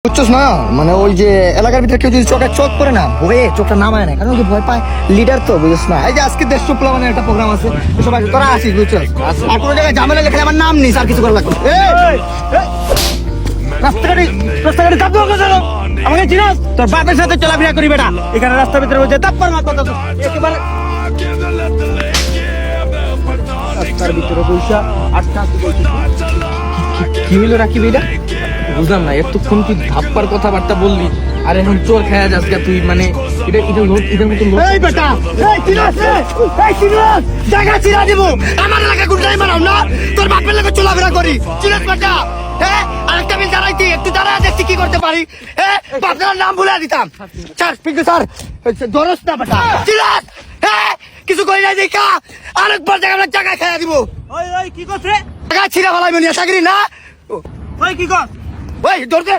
বুঝছস না, মানে ওই যে এলাকার ভিতরে কেউ যদি চোখে চোখ পড়ে না, ভয়ে চোখটা নামায় না, কারণ ওই যে ভয় পায় লিডার, তো বুঝছ না। এই যে আজকে দেশ শুক্লা মানে একটা প্রোগ্রাম আছে, সবাই তোরা আসিস, বুঝছস। আর কোনো জায়গায় ঝামেলা লেখা আমার নাম নিস, আর কিছু করা লাগবে। রাস্তাঘাটে চাপ দেওয়া কথা, আমাকে চিনস? তোর বাপের সাথে চলাফেরা করি বেটা, এখানে রাস্তার ভিতরে বসে তাপ্পার মার কথা একেবারে রাস্তার ভিতরে বসে আস্তে আস্তে কি হইলো রাকিব? এটা বুঝলাম না, এতক্ষণ তুই ধাপ্পার কথাবার্তা বললি, আর এখন চোর খায়া যাস গা তুই, মানে এটা লোক, এটার মতো লোক। এই বেটা, এই চিনস রে, এই চিনস, জায়গা চিরা দিব, আমার এলাকা গুন্ডাই মারাও না, তোর বাপের লাগে চলাফেরা করি, চিনস বেটা? হ্যাঁ, আরেকটা বিল দাঁড়াইতি, একটু দাঁড়া দেখছি কি করতে পারি। হ্যাঁ, বাপের নাম ভুলে দিতাম। স্যার, পিঙ্কু স্যার, ধরস না বেটা, চিনস? হ্যাঁ, কিছু করি নাই দেখা, আরেকবার জায়গা খাইয়া দিব। ওই ওই কি করছে? জায়গা ছিঁড়া ফেলাইব নিয়ে চাকরি না। ওই কি কর? ওই ধরতে